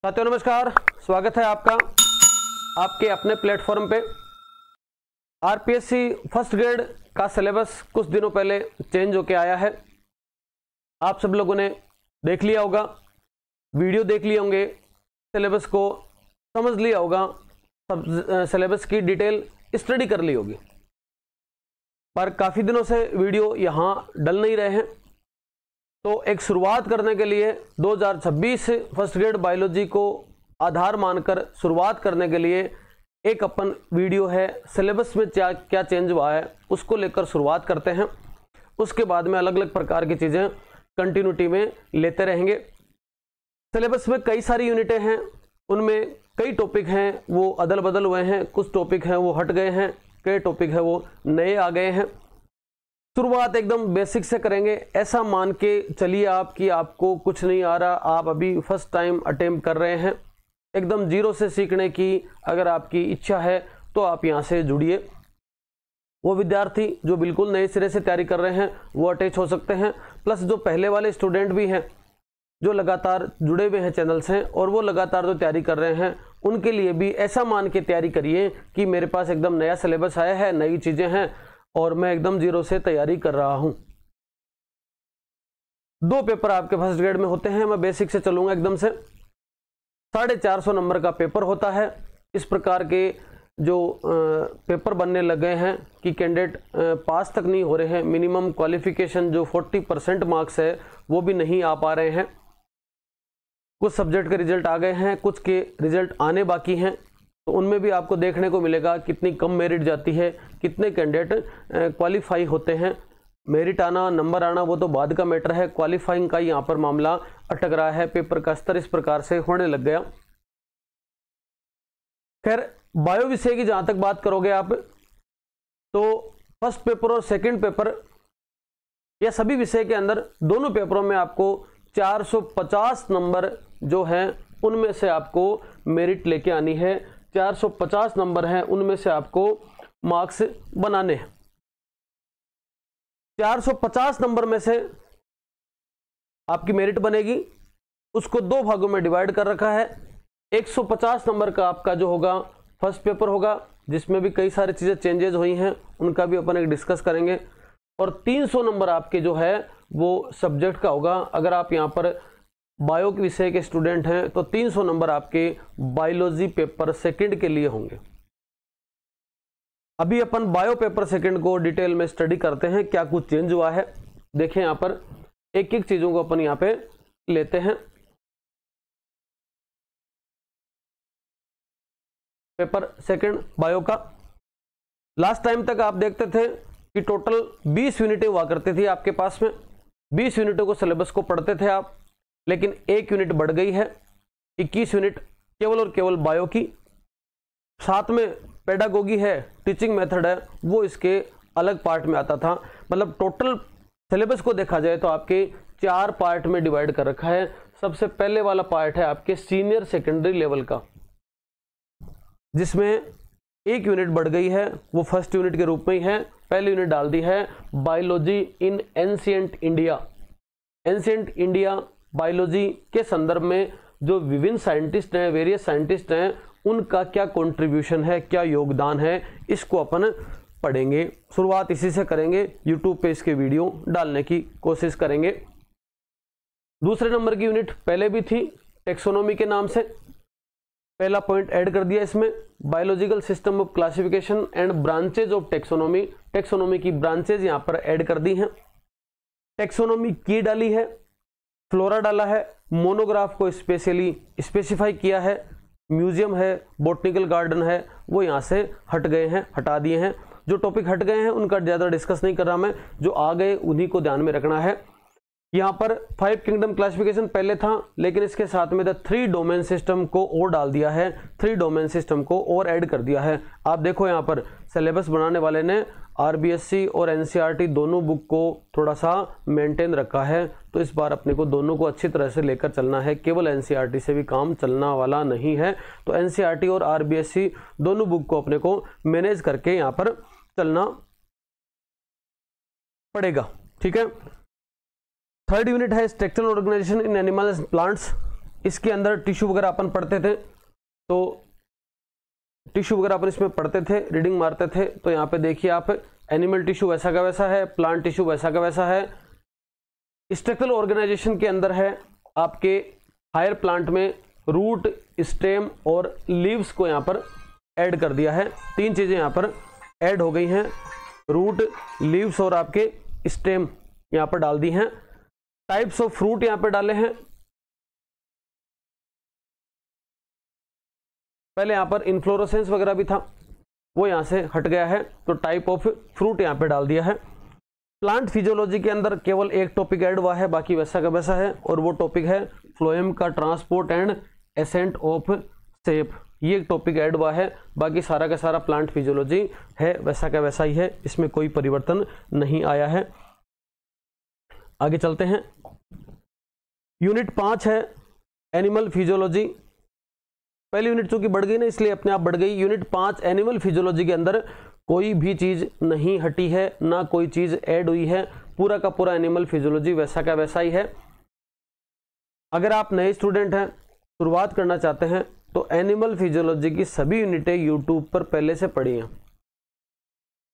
साथियों नमस्कार, स्वागत है आपका आपके अपने प्लेटफॉर्म पे। आरपीएससी फर्स्ट ग्रेड का सिलेबस कुछ दिनों पहले चेंज होके आया है। आप सब लोगों ने देख लिया होगा, वीडियो देख लिए होंगे, सिलेबस को समझ लिया होगा, सब सिलेबस की डिटेल स्टडी कर ली होगी। पर काफ़ी दिनों से वीडियो यहाँ डल नहीं रहे हैं, तो एक शुरुआत करने के लिए 2026 फर्स्ट ग्रेड बायोलॉजी को आधार मानकर शुरुआत करने के लिए एक अपन वीडियो है, सिलेबस में क्या क्या चेंज हुआ है उसको लेकर शुरुआत करते हैं। उसके बाद में अलग अलग प्रकार की चीज़ें कंटिन्यूटी में लेते रहेंगे। सिलेबस में कई सारी यूनिटें हैं, उनमें कई टॉपिक हैं वो अदल बदल हुए हैं, कुछ टॉपिक हैं वो हट गए हैं, कई टॉपिक हैं वो नए आ गए हैं। शुरुआत एकदम बेसिक से करेंगे। ऐसा मान के चलिए आप कि आपको कुछ नहीं आ रहा, आप अभी फर्स्ट टाइम अटेम्प्ट कर रहे हैं, एकदम जीरो से सीखने की अगर आपकी इच्छा है तो आप यहाँ से जुड़िए। वो विद्यार्थी जो बिल्कुल नए सिरे से तैयारी कर रहे हैं वो अटैच हो सकते हैं, प्लस जो पहले वाले स्टूडेंट भी हैं जो लगातार जुड़े हुए हैं चैनल से और वो लगातार जो तैयारी कर रहे हैं उनके लिए भी ऐसा मान के तैयारी करिए कि मेरे पास एकदम नया सिलेबस आया है, नई चीज़ें हैं और मैं एकदम जीरो से तैयारी कर रहा हूं। 2 पेपर आपके फर्स्ट ग्रेड में होते हैं, मैं बेसिक से चलूंगा एकदम से। 450 नंबर का पेपर होता है। इस प्रकार के जो पेपर बनने लगे हैं कि कैंडिडेट पास तक नहीं हो रहे हैं, मिनिमम क्वालिफिकेशन जो 40% मार्क्स है वो भी नहीं आ पा रहे हैं। कुछ सब्जेक्ट के रिजल्ट आ गए हैं, कुछ के रिजल्ट आने बाकी हैं, तो उनमें भी आपको देखने को मिलेगा कितनी कम मेरिट जाती है, कितने कैंडिडेट क्वालिफाई होते हैं। मेरिट आना, नंबर आना वो तो बाद का मैटर है, क्वालिफाइंग का यहाँ पर मामला अटक रहा है। पेपर का स्तर इस प्रकार से होने लग गया। खैर, बायो विषय की जहां तक बात करोगे आप तो फर्स्ट पेपर और सेकंड पेपर या सभी विषय के अंदर दोनों पेपरों में आपको 450 नंबर जो है उनमें से आपको मेरिट लेके आनी है। 450 नंबर हैं, उनमें से आपको मार्क्स बनाने हैं। 450 नंबर में से आपकी मेरिट बनेगी, उसको 2 भागों में डिवाइड कर रखा है। 150 नंबर का आपका जो होगा फर्स्ट पेपर होगा, जिसमें भी कई सारी चीज़ें चेंजेस हुई हैं, उनका भी अपन एक डिस्कस करेंगे। और 300 नंबर आपके जो है वो सब्जेक्ट का होगा। अगर आप यहाँ पर बायो के विषय के स्टूडेंट हैं तो 300 नंबर आपके बायोलॉजी पेपर सेकंड के लिए होंगे। अभी अपन बायो पेपर सेकंड को डिटेल में स्टडी करते हैं, क्या कुछ चेंज हुआ है। देखें यहाँ पर एक एक चीजों को अपन यहाँ पे लेते हैं। पेपर सेकंड बायो का लास्ट टाइम तक आप देखते थे कि टोटल 20 यूनिटें हुआ करती थी आपके पास में। 20 यूनिटों को सिलेबस को पढ़ते थे आप, लेकिन 1 यूनिट बढ़ गई है, 21 यूनिट केवल और केवल बायो की। साथ में पेडागोगी है, टीचिंग मेथड है, वो इसके अलग पार्ट में आता था। मतलब टोटल सिलेबस को देखा जाए तो आपके 4 पार्ट में डिवाइड कर रखा है। सबसे पहले वाला पार्ट है आपके सीनियर सेकेंडरी लेवल का, जिसमें 1 यूनिट बढ़ गई है, वो फर्स्ट यूनिट के रूप में ही है। पहली यूनिट डाल दी है बायोलॉजी इन ancient India. Ancient India biology के संदर्भ में जो विभिन्न साइंटिस्ट हैं, वेरियस साइंटिस्ट हैं, उनका क्या कंट्रीब्यूशन है, क्या योगदान है, इसको अपन पढ़ेंगे। शुरुआत इसी से करेंगे, यूट्यूब पे इसके वीडियो डालने की कोशिश करेंगे। दूसरे नंबर की यूनिट पहले भी थी, टेक्सोनॉमी के नाम से। पहला पॉइंट ऐड कर दिया इसमें, biological system of classification and branches of taxonomy. Taxonomy की ब्रांचेज यहाँ पर ऐड कर दी हैं। टेक्सोनॉमी की डाली है, फ्लोरा डाला है, मोनोग्राफ को स्पेशली स्पेसिफाई किया है, म्यूजियम है, बॉटनिकल गार्डन है, वो यहाँ से हट गए हैं, हटा दिए हैं। जो टॉपिक हट गए हैं उनका ज़्यादा डिस्कस नहीं कर रहा मैं, जो आ गए उन्हीं को ध्यान में रखना है। यहाँ पर 5 किंगडम क्लासिफिकेशन पहले था, लेकिन इसके साथ में द 3 डोमेन सिस्टम को और डाल दिया है, 3 डोमेन सिस्टम को और ऐड कर दिया है। आप देखो यहाँ पर सिलेबस बनाने वाले ने आरबीएससी और एनसीईआरटी दोनों बुक को थोड़ा सा मेंटेन रखा है, तो इस बार अपने को दोनों को अच्छी तरह से लेकर चलना है। केवल एनसीईआरटी से भी काम चलना वाला नहीं है, तो एनसीईआरटी और आरबीएससी दोनों बुक को अपने को मैनेज करके यहाँ पर चलना पड़ेगा। ठीक है। 3rd यूनिट है structural organisation in animals and plants. इसके अंदर टिश्यू वगैरह अपन पढ़ते थे, तो टिश्यू वगैरह अपन इसमें पढ़ते थे, रीडिंग मारते थे। तो यहाँ पे देखिए आप, एनिमल टिश्यू वैसा का वैसा है, प्लांट टिश्यू वैसा का वैसा है। स्ट्रक्चरल ऑर्गेनाइजेशन के अंदर है आपके हायर प्लांट में रूट, स्टेम और लीव्स को यहाँ पर ऐड कर दिया है। 3 चीजें यहाँ पर ऐड हो गई हैं, रूट, लीव्स और आपके स्टेम यहाँ पर डाल दी हैं। टाइप्स ऑफ फ्रूट यहाँ पर डाले हैं। पहले यहाँ पर इन्फ्लोरेसेंस वगैरह भी था, वो यहाँ से हट गया है, तो टाइप ऑफ फ्रूट यहाँ पे डाल दिया है। प्लांट फिजियोलॉजी के अंदर केवल एक टॉपिक ऐड हुआ है, बाकी वैसा का वैसा है, और वो टॉपिक है फ्लोएम का transport and ascent of shape. ये एक टॉपिक ऐड हुआ है, बाकी सारा का सारा प्लांट फिजियोलॉजी है वैसा का वैसा ही है, इसमें कोई परिवर्तन नहीं आया है। आगे चलते हैं। यूनिट 5 है एनिमल फिजियोलॉजी। पहली यूनिट चूंकि बढ़ गई ना, इसलिए अपने आप बढ़ गई। यूनिट 5 एनिमल फिजियोलॉजी के अंदर कोई भी चीज नहीं हटी है, ना कोई चीज ऐड हुई है, पूरा का पूरा एनिमल फिजियोलॉजी वैसा का वैसा ही है। अगर आप नए स्टूडेंट हैं, शुरुआत करना चाहते हैं, तो एनिमल फिजियोलॉजी की सभी यूनिटें यूट्यूब पर पहले से पड़ी हैं।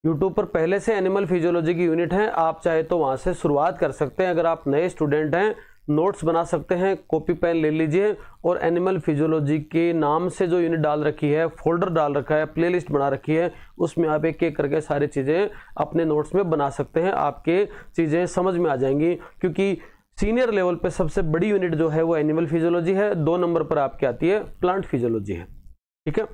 यूट्यूब पर पहले से एनिमल फिजियोलॉजी की यूनिट है, आप चाहे तो वहां से शुरुआत कर सकते हैं। अगर आप नए स्टूडेंट हैं, नोट्स बना सकते हैं, कॉपी पेन ले लीजिए और एनिमल फिजियोलॉजी के नाम से जो यूनिट डाल रखी है, फोल्डर डाल रखा है, प्लेलिस्ट बना रखी है, उसमें आप एक एक करके सारी चीज़ें अपने नोट्स में बना सकते हैं। आपके चीज़ें समझ में आ जाएंगी, क्योंकि सीनियर लेवल पे सबसे बड़ी यूनिट जो है वो एनिमल फिजियोलॉजी है। 2 नंबर पर आपके आती है प्लांट फिजियोलॉजी है। ठीक है,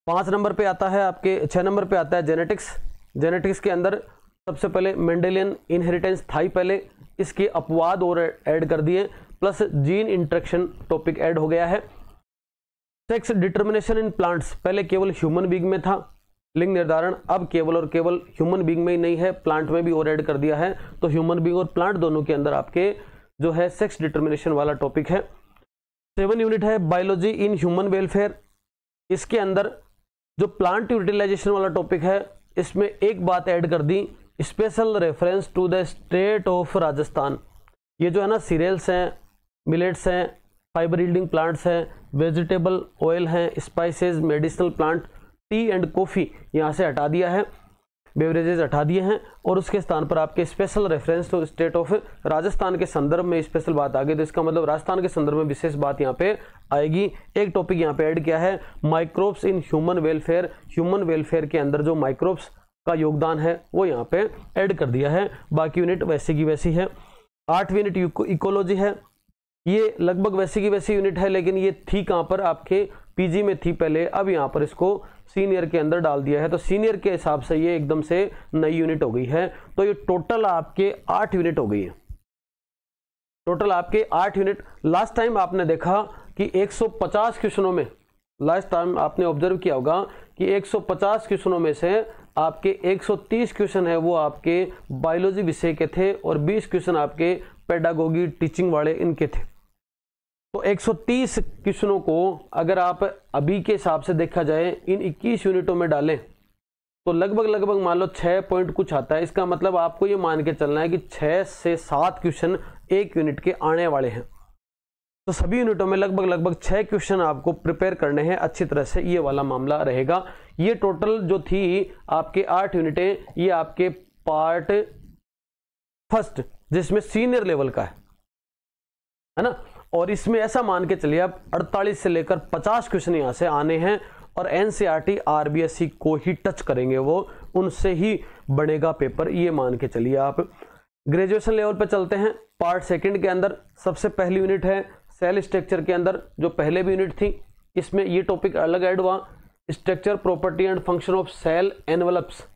5 नंबर पे आता है आपके, 6 नंबर पे आता है जेनेटिक्स। जेनेटिक्स के अंदर सबसे पहले मेंडेलियन इनहेरिटेंस था ही पहले, इसके अपवाद और ऐड कर दिए, plus gene interaction topic add हो गया है। सेक्स डिटर्मिनेशन इन प्लांट्स, पहले केवल ह्यूमन बीइंग में था लिंग निर्धारण, अब केवल और केवल ह्यूमन बीइंग में ही नहीं है, प्लांट में भी और ऐड कर दिया है। तो ह्यूमन बीइंग और प्लांट दोनों के अंदर आपके जो है सेक्स डिटर्मिनेशन वाला टॉपिक है। 7 यूनिट है बायोलॉजी इन ह्यूमन वेलफेयर। इसके अंदर जो प्लांट यूटिलाइजेशन वाला टॉपिक है, इसमें एक बात ऐड कर दी, special reference to the state of Rajasthan. ये जो है ना, सीरियल्स हैं, मिलेट्स हैं, फाइबर यील्डिंग प्लांट्स हैं, वेजिटेबल ऑयल हैं, spices, medicinal plant, tea and coffee यहाँ से हटा दिया है, बेवरेजेस हटा दिए हैं, और उसके स्थान पर आपके special reference to state of Rajasthan के संदर्भ में स्पेशल बात आ गई। तो इसका मतलब राजस्थान के संदर्भ में विशेष बात यहाँ पे आएगी। एक टॉपिक यहाँ पे ऐड किया है, microbes in human welfare. Human welfare के अंदर जो माइक्रोब्स का योगदान है वो यहाँ पे ऐड कर दिया है। बाकी यूनिट वैसी की वैसी है। 8वीं यूनिट इकोलॉजी है। ये लगभग वैसी की वैसी यूनिट है, लेकिन ये थी कहाँ पर, आपके पीजी में थी पहले, अब यहाँ पर इसको सीनियर के अंदर डाल दिया है। तो सीनियर के हिसाब से ये एकदम से नई यूनिट हो गई है। तो ये टोटल आपके 8 यूनिट हो गई है। टोटल आपके 8 यूनिट। लास्ट टाइम आपने देखा कि 150 क्वेश्चनों में, लास्ट टाइम आपने ऑब्जर्व किया होगा कि 150 क्वेश्चनों में से आपके 130 क्वेश्चन है वो आपके बायोलॉजी विषय के थे, और 20 क्वेश्चन आपके पेडागोगी टीचिंग वाले इनके थे। तो 130 क्वेश्चनों को अगर आप अभी के हिसाब से देखा जाए इन 21 यूनिटों में डालें, तो लगभग मान लो 6 पॉइंट कुछ आता है। इसका मतलब आपको ये मान के चलना है कि 6 से 7 क्वेश्चन एक यूनिट के आने वाले हैं। तो सभी यूनिटों में लगभग 6 क्वेश्चन आपको प्रिपेयर करने हैं अच्छी तरह से, ये वाला मामला रहेगा। ये टोटल जो थी आपके 8 यूनिटें, ये आपके पार्ट फर्स्ट जिसमें सीनियर लेवल का है ना, और इसमें ऐसा मान के चलिए आप 48 से लेकर 50 क्वेश्चन यहां से आने हैं, और एनसीईआरटी आरबीएससी को ही टच करेंगे, वो उनसे ही बनेगा पेपर, ये मान के चलिए आप। ग्रेजुएशन लेवल पे चलते हैं। पार्ट सेकंड के अंदर सबसे पहली यूनिट है सेल स्ट्रक्चर के अंदर, जो पहले भी यूनिट थी, इसमें ये टॉपिक अलग ऐड हुआ, structure, property and function of cell envelopes,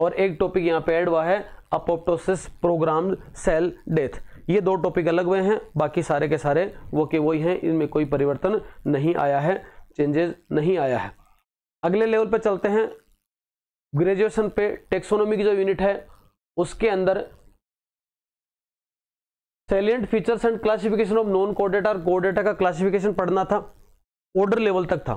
और एक टॉपिक यहाँ पे ऐड हुआ है अपोप्टोसिस प्रोग्राम्ड सेल डेथ। ये 2 टॉपिक अलग हुए हैं, बाकी सारे के सारे वो के वही हैं, इनमें कोई परिवर्तन नहीं आया है, चेंजेस नहीं आया है। अगले लेवल पे चलते हैं। ग्रेजुएशन पे टेक्सोनोमी की जो यूनिट है उसके अंदर salient features and classification of non कोडेटा और कोडेटा का क्लासिफिकेशन पढ़ना था। ऑर्डर लेवल तक था,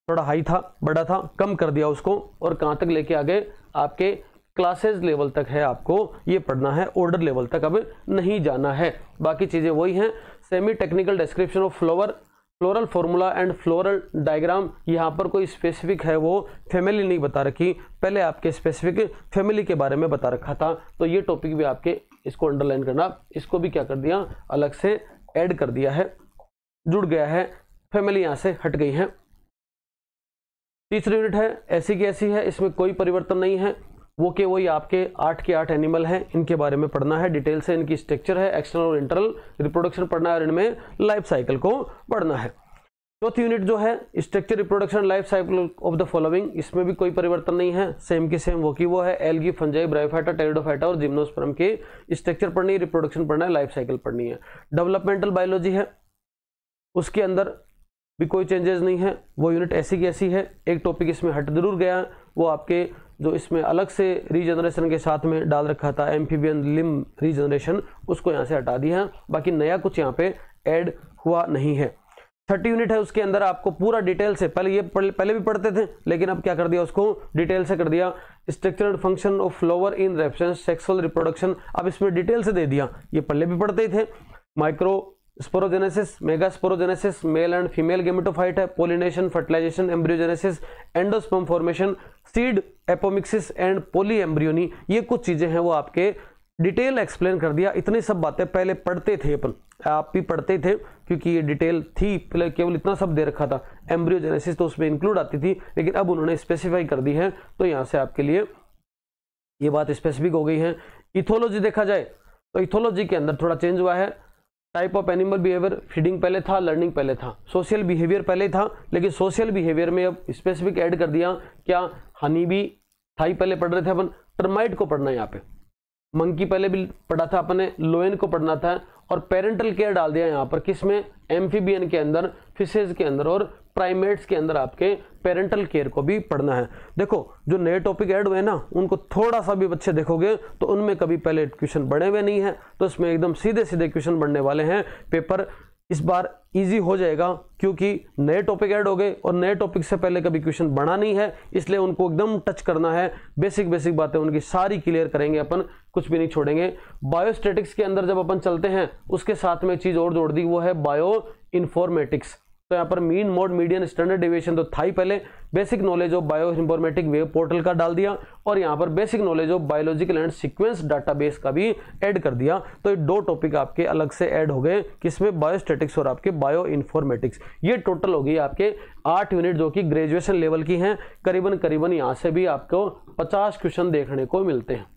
थोड़ा हाई था, बड़ा था, कम कर दिया उसको, और कहां तक लेके आ गए, आपके क्लासेस लेवल तक है, आपको ये पढ़ना है, ऑर्डर लेवल तक अब नहीं जाना है। बाकी चीजें वही हैं। Semi technical description of floral formula and floral diagram. यहाँ पर कोई स्पेसिफिक है वो फैमिली नहीं बता रखी, पहले आपके स्पेसिफिक फैमिली के बारे में बता रखा था। तो ये टॉपिक भी आपके इसको अंडरलाइन करना, इसको भी क्या कर दिया अलग से ऐड कर दिया है, जुड़ गया है, फैमिली यहाँ से हट गई है। तीसरी यूनिट है ऐसी की ऐसी है, इसमें कोई परिवर्तन नहीं है, वो के वही आपके 8 के 8 एनिमल हैं, इनके बारे में पढ़ना है डिटेल से, इनकी स्ट्रक्चर है, एक्सटर्नल और इंटरनल रिप्रोडक्शन पढ़ना है और इनमें लाइफ साइकिल को पढ़ना है। चौथी यूनिट जो है structure reproduction life cycle of the following, इसमें भी कोई परिवर्तन नहीं है, सेम की सेम वो की वो है। एल्गी, फंजाई, ब्रायोफाइटा, टेरिडोफाइटा और जिम्नोस्पर्म की स्ट्रक्चर पढ़नी है, रिप्रोडक्शन पढ़ना है, लाइफ साइकिल पढ़नी है। डेवलपमेंटल बायोलॉजी है, उसके अंदर भी कोई चेंजेस नहीं है, वो यूनिट ऐसी की ऐसी है। एक टॉपिक इसमें हट जरूर गया है, वो आपके जो इसमें अलग से रीजनरेशन के साथ में डाल रखा था एम्फीबियन लिम्ब रीजनरेशन, उसको यहाँ से हटा दिया है, बाकी नया कुछ यहाँ पे ऐड हुआ नहीं है। 30 यूनिट है, उसके अंदर आपको पूरा डिटेल से, पहले भी पढ़ते थे लेकिन अब क्या कर दिया उसको डिटेल से कर दिया। Structure and function of flower in reference sexual reproduction, अब इसमें डिटेल से दे दिया, ये पहले भी पढ़ते थे। Microsporogenesis, megasporogenesis, male and female gametophyte है, pollination, fertilisation, embryogenesis, endosperm formation, seed apomixis and polyembryony, ये कुछ चीजें हैं वो आपके डिटेल एक्सप्लेन कर दिया। इतनी सब बातें पहले पढ़ते थे अपन, आप भी पढ़ते थे क्योंकि ये डिटेल थी, पहले केवल इतना सब दे रखा था, एम्ब्रियोजेनेसिस तो उसमें इंक्लूड आती थी, लेकिन अब उन्होंने स्पेसिफाई कर दी है, तो यहां से आपके लिए ये बात स्पेसिफिक हो गई है। इथोलॉजी देखा जाए तो इथोलॉजी के अंदर थोड़ा चेंज हुआ है। Type of animal behaviour, feeding पहले था, लर्निंग पहले था, सोशल बिहेवियर पहले था, लेकिन सोशल बिहेवियर में अब स्पेसिफिक ऐड कर दिया। क्या हनी बी था ही पहले पढ़ रहे थे अपन, टर्माइट को पढ़ना है यहाँ पे, मंकी पहले भी पढ़ा था अपन ने, लोयन को पढ़ना था, और पेरेंटल केयर डाल दिया यहाँ पर, किसमें एम्फीबियन के अंदर, फिशेज के अंदर और प्राइमेट्स के अंदर आपके पेरेंटल केयर को भी पढ़ना है। देखो जो नए टॉपिक ऐड हुए ना, उनको थोड़ा सा भी बच्चे देखोगे तो उनमें कभी पहले क्वेश्चन बने हुए नहीं है, तो इसमें एकदम सीधे सीधे क्वेश्चन बनने वाले हैं। पेपर इस बार इजी हो जाएगा क्योंकि नए टॉपिक ऐड हो गए और नए टॉपिक से पहले कभी क्वेश्चन बना नहीं है, इसलिए उनको एकदम टच करना है, बेसिक बेसिक बातें उनकी सारी क्लियर करेंगे अपन, कुछ भी नहीं छोड़ेंगे। बायोस्टैटिक्स के अंदर जब अपन चलते हैं उसके साथ में एक चीज और जोड़ दी, वो है बायो इन्फॉर्मेटिक्स। तो यहाँ पर mean, mode, median, standard deviation तो था ही पहले, basic knowledge of bio informatic web portal का डाल दिया, और यहाँ पर basic knowledge of biological and sequence database का भी ऐड कर दिया। तो ये दो टॉपिक आपके अलग से ऐड हो गए, किसमें, बायोस्टैटिक्स और आपके बायो इन्फॉर्मेटिक्स। ये टोटल हो गई आपके 8 यूनिट जो कि ग्रेजुएशन लेवल की हैं। करीबन यहाँ से भी आपको 50 क्वेश्चन देखने को मिलते हैं।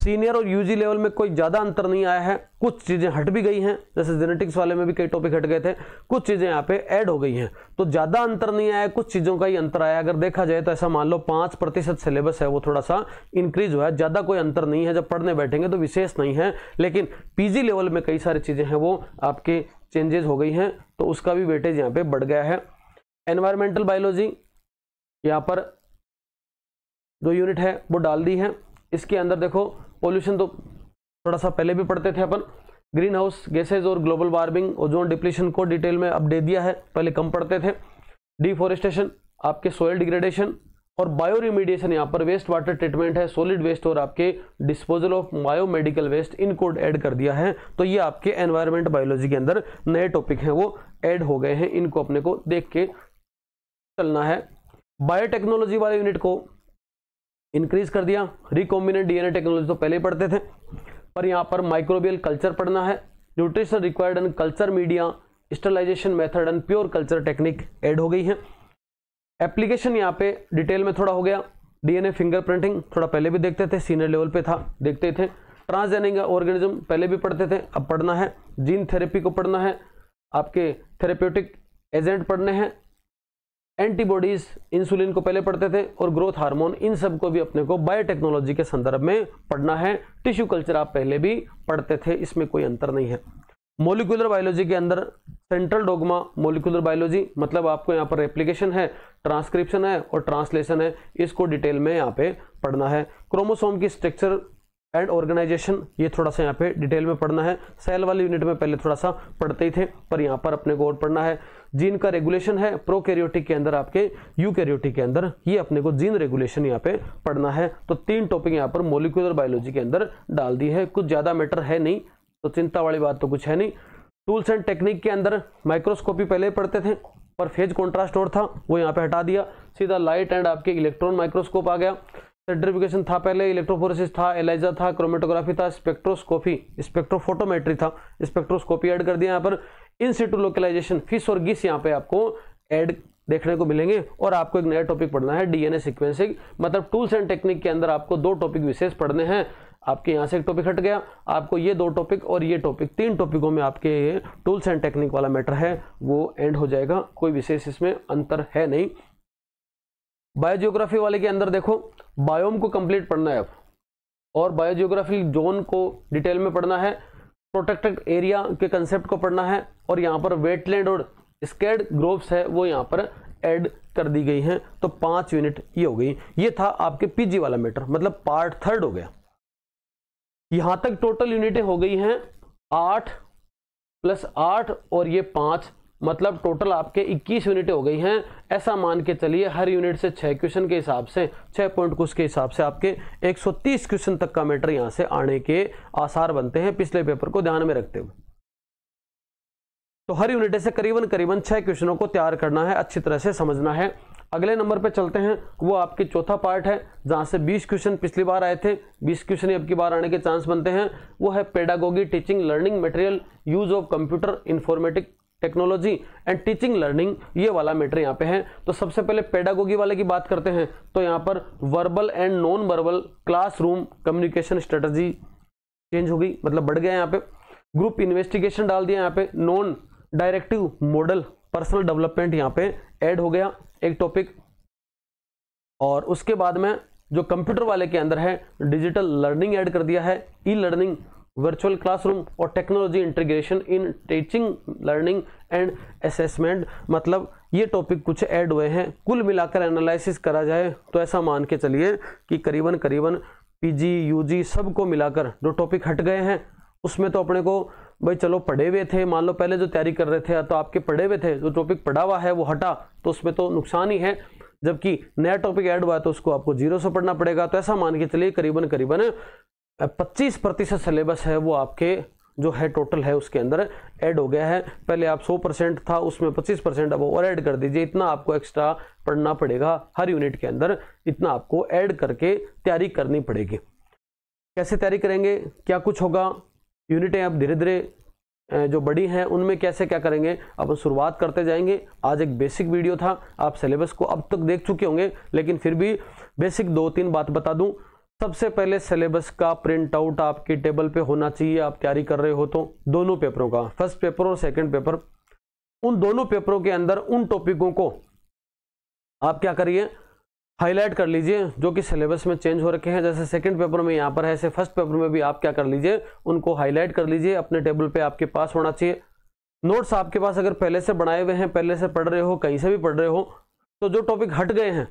सीनियर और यूजी लेवल में कोई ज्यादा अंतर नहीं आया है, कुछ चीजें हट भी गई हैं, जैसे जेनेटिक्स वाले में भी कई टॉपिक हट गए थे, कुछ चीजें यहाँ पे ऐड हो गई हैं, तो ज्यादा अंतर नहीं आया, कुछ चीजों का ही अंतर आया। अगर देखा जाए तो ऐसा मान लो 5% सिलेबस है वो थोड़ा सा इंक्रीज हुआ है, ज्यादा कोई अंतर नहीं है, जब पढ़ने बैठेंगे तो विशेष नहीं है। लेकिन पीजी लेवल में कई सारी चीजें हैं वो आपके चेंजेस हो गई हैं, तो उसका भी वेटेज यहाँ पे बढ़ गया है। एनवायरमेंटल बायोलॉजी यहाँ पर जो यूनिट है वो डाल दी है। इसके अंदर देखो पॉल्यूशन तो थोड़ा सा पहले भी पढ़ते थे अपन, ग्रीन हाउस गैसेज और ग्लोबल वार्मिंग, ओजोन डिप्लीशन को डिटेल में अब दे दिया है, पहले कम पढ़ते थे। डिफॉरेस्टेशन, आपके सोयल डिग्रेडेशन और बायो रिमीडिएशन, यहाँ पर वेस्ट वाटर ट्रीटमेंट है, सॉलिड वेस्ट और आपके डिस्पोजल ऑफ बायोमेडिकल वेस्ट, इनको ऐड कर दिया है। तो ये आपके एनवायरमेंट बायोलॉजी के अंदर नए टॉपिक हैं वो ऐड हो गए हैं, इनको अपने को देख के चलना है। बायोटेक्नोलॉजी वाले यूनिट को इंक्रीज कर दिया। रिकॉम्बिनेंट डीएनए टेक्नोलॉजी तो पहले ही पढ़ते थे, पर यहाँ पर माइक्रोबियल कल्चर पढ़ना है, nutrition required and culture media, sterilisation method and pure culture technique add हो गई है। एप्लीकेशन यहाँ पे डिटेल में थोड़ा हो गया। डीएनए फिंगरप्रिंटिंग थोड़ा पहले भी देखते थे, सीनियर लेवल पे था, देखते थे। ट्रांसजेनिक ऑर्गेनिज्म पहले भी पढ़ते थे, अब पढ़ना है। जीन थेरेपी को पढ़ना है, आपके थेरेप्यूटिक एजेंट पढ़ने हैं। एंटीबॉडीज, इंसुलिन को पहले पढ़ते थे, और ग्रोथ हार्मोन, इन सब को भी अपने को बायोटेक्नोलॉजी के संदर्भ में पढ़ना है। टिश्यू कल्चर आप पहले भी पढ़ते थे, इसमें कोई अंतर नहीं है। मोलिकुलर बायोलॉजी के अंदर सेंट्रल डोगमा मोलिकुलर बायोलॉजी, मतलब आपको यहाँ पर रेप्लिकेशन है, ट्रांसक्रिप्शन है और ट्रांसलेशन है, इसको डिटेल में यहाँ पे पढ़ना है। क्रोमोसोम की स्ट्रक्चर एंड ऑर्गेनाइजेशन, ये थोड़ा सा यहाँ पे डिटेल में पढ़ना है। सेल वाली यूनिट में पहले थोड़ा सा पढ़ते ही थे, पर यहाँ पर अपने को और पढ़ना है। जीन का रेगुलेशन है, प्रोकैरियोटिक के अंदर, आपके यूकैरियोटिक के अंदर, ये अपने को जीन रेगुलेशन यहाँ पे पढ़ना है। तो 3 टॉपिक यहाँ पर मोलिकुलर बायोलॉजी के अंदर डाल दी है, कुछ ज्यादा मैटर है नहीं, तो चिंता वाली बात तो कुछ है नहीं। टूल्स एंड टेक्निक के अंदर माइक्रोस्कोपी पहले पढ़ते थे, पर फेज कॉन्ट्रास्ट और था वो यहाँ पे हटा दिया, सीधा लाइट एंड आपके इलेक्ट्रॉन माइक्रोस्कोप आ गया। सेंट्रीफ्यूगेशन था पहले, इलेक्ट्रोफोरेसिस था, एलाइजा था, क्रोमेटोग्राफी था, स्पेक्ट्रोस्कोपी, स्पेक्ट्रोफोटोमेट्री था, स्पेक्ट्रोस्कोपी ऐड कर दिया यहाँ पर। इन सिटू लोकलाइजेशन, फिश और गिस यहाँ पे आपको ऐड देखने को मिलेंगे। और आपको एक नया टॉपिक पढ़ना है डीएनए सीक्वेंसिंग, मतलब टूल्स एंड टेक्निक के अंदर आपको 2 टॉपिक विशेष पढ़ने हैं। आपके यहाँ से एक टॉपिक हट गया, आपको ये 2 टॉपिक और ये टॉपिक, 3 टॉपिकों में आपके ये टूल्स एंड टेक्निक वाला मैटर है वो एंड हो जाएगा, कोई विशेष इसमें अंतर है नहीं। बायोजियोग्राफी वाले के अंदर देखो बायोम को कंप्लीट पढ़ना है अब, और बायोजियोग्राफी जोन को डिटेल में पढ़ना है, प्रोटेक्टेड एरिया के कंसेप्ट को पढ़ना है, और यहाँ पर वेटलैंड और स्कैर्ड ग्रोव्स है वो यहाँ पर ऐड कर दी गई हैं। तो 5 यूनिट ये हो गई। ये था आपके पीजी वाला मैटर, मतलब पार्ट 3 हो गया। यहां तक टोटल यूनिटें हो गई हैं 8 + 8 और ये 5, मतलब टोटल आपके 21 यूनिटें हो गई हैं। ऐसा मान के चलिए हर यूनिट से 6 क्वेश्चन के हिसाब से, 6 पॉइंट कुछ के हिसाब से आपके 130 क्वेश्चन तक का मैटर यहां से आने के आसार बनते हैं, पिछले पेपर को ध्यान में रखते हुए। तो हर यूनिट से करीबन 6 क्वेश्चनों को तैयार करना है, अच्छी तरह से समझना है। अगले नंबर पे चलते हैं, वो आपकी चौथा पार्ट है जहां से 20 क्वेश्चन पिछली बार आए थे, 20 क्वेश्चन अब की बार आने के चांस बनते हैं। वो है pedagogy, teaching, learning material, use of computer, informatic technology and teaching learning, ये वाला मैटर यहाँ पे है। तो सबसे पहले पेडागोगी वाले की बात करते हैं। तो यहाँ पर verbal and non verbal classroom communication strategy change हो गई, मतलब बढ़ गया यहाँ पे। ग्रुप इन्वेस्टिगेशन डाल दिया यहाँ पे, non directive model personal development यहाँ पे ऐड हो गया एक टॉपिक। और उसके बाद में जो कंप्यूटर वाले के अंदर है डिजिटल लर्निंग ऐड कर दिया है, ई लर्निंग, वर्चुअल क्लासरूम और technology integration in teaching learning and assessment, मतलब ये टॉपिक कुछ ऐड हुए हैं। कुल मिलाकर एनालिसिस करा जाए तो ऐसा मान के चलिए कि करीबन पीजी यूजी सबको मिलाकर जो टॉपिक हट गए हैं उसमें तो अपने को भाई चलो पढ़े हुए थे, मान लो पहले जो तैयारी कर रहे थे तो आपके पढ़े हुए थे, जो टॉपिक पढ़ा हुआ है वो हटा तो उसमें तो नुकसान ही है, जबकि नया टॉपिक ऐड हुआ है तो उसको आपको 0 से पढ़ना पड़ेगा। तो ऐसा मान के चलिए करीबन 25% सिलेबस है वो आपके जो है टोटल है उसके अंदर ऐड हो गया है। पहले आप 100% था, उसमें 25% अब और ऐड कर दीजिए, इतना आपको एक्स्ट्रा पढ़ना पड़ेगा हर यूनिट के अंदर, इतना आपको ऐड करके तैयारी करनी पड़ेगी। कैसे तैयारी करेंगे, क्या कुछ होगा, यूनिटें अब धीरे धीरे जो बड़ी हैं उनमें कैसे क्या करेंगे, अब शुरुआत करते जाएंगे। आज एक बेसिक वीडियो था, आप सिलेबस को अब तक देख चुके होंगे, लेकिन फिर भी बेसिक 2-3 बात बता दूं। सबसे पहले सिलेबस का प्रिंट आउट आपकी टेबल पे होना चाहिए, आप तैयारी कर रहे हो तो, दोनों पेपरों का, फर्स्ट पेपर और सेकंड पेपर। उन दोनों पेपरों के अंदर उन टॉपिकों को आप क्या करिए, हाईलाइट कर लीजिए जो कि सिलेबस में चेंज हो रखे हैं। जैसे सेकंड पेपर में यहाँ पर है, ऐसे फर्स्ट पेपर में भी आप क्या कर लीजिए, उनको हाईलाइट कर लीजिए, अपने टेबल पे आपके पास होना चाहिए। नोट्स आपके पास अगर पहले से बनाए हुए हैं, पहले से पढ़ रहे हो, कहीं से भी पढ़ रहे हो, तो जो टॉपिक हट गए हैं,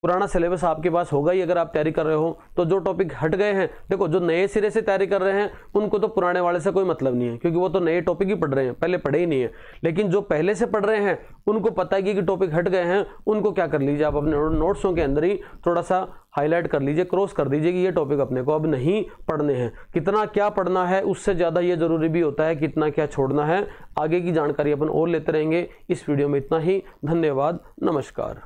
पुराना सिलेबस आपके पास होगा ही अगर आप तैयारी कर रहे हो, तो जो टॉपिक हट गए हैं, देखो जो नए सिरे से तैयारी कर रहे हैं उनको तो पुराने वाले से कोई मतलब नहीं है, क्योंकि वो तो नए टॉपिक ही पढ़ रहे हैं, पहले पढ़े ही नहीं है। लेकिन जो पहले से पढ़ रहे हैं उनको पता है कि टॉपिक हट गए हैं, उनको क्या कर लीजिए, आप अपने नोट्सों के अंदर ही थोड़ा सा हाईलाइट कर लीजिए, क्रॉस कर दीजिए कि ये टॉपिक अपने को अब नहीं पढ़ने हैं। कितना क्या पढ़ना है उससे ज़्यादा ये जरूरी भी होता है कितना क्या छोड़ना है। आगे की जानकारी अपन और लेते रहेंगे। इस वीडियो में इतना ही, धन्यवाद, नमस्कार।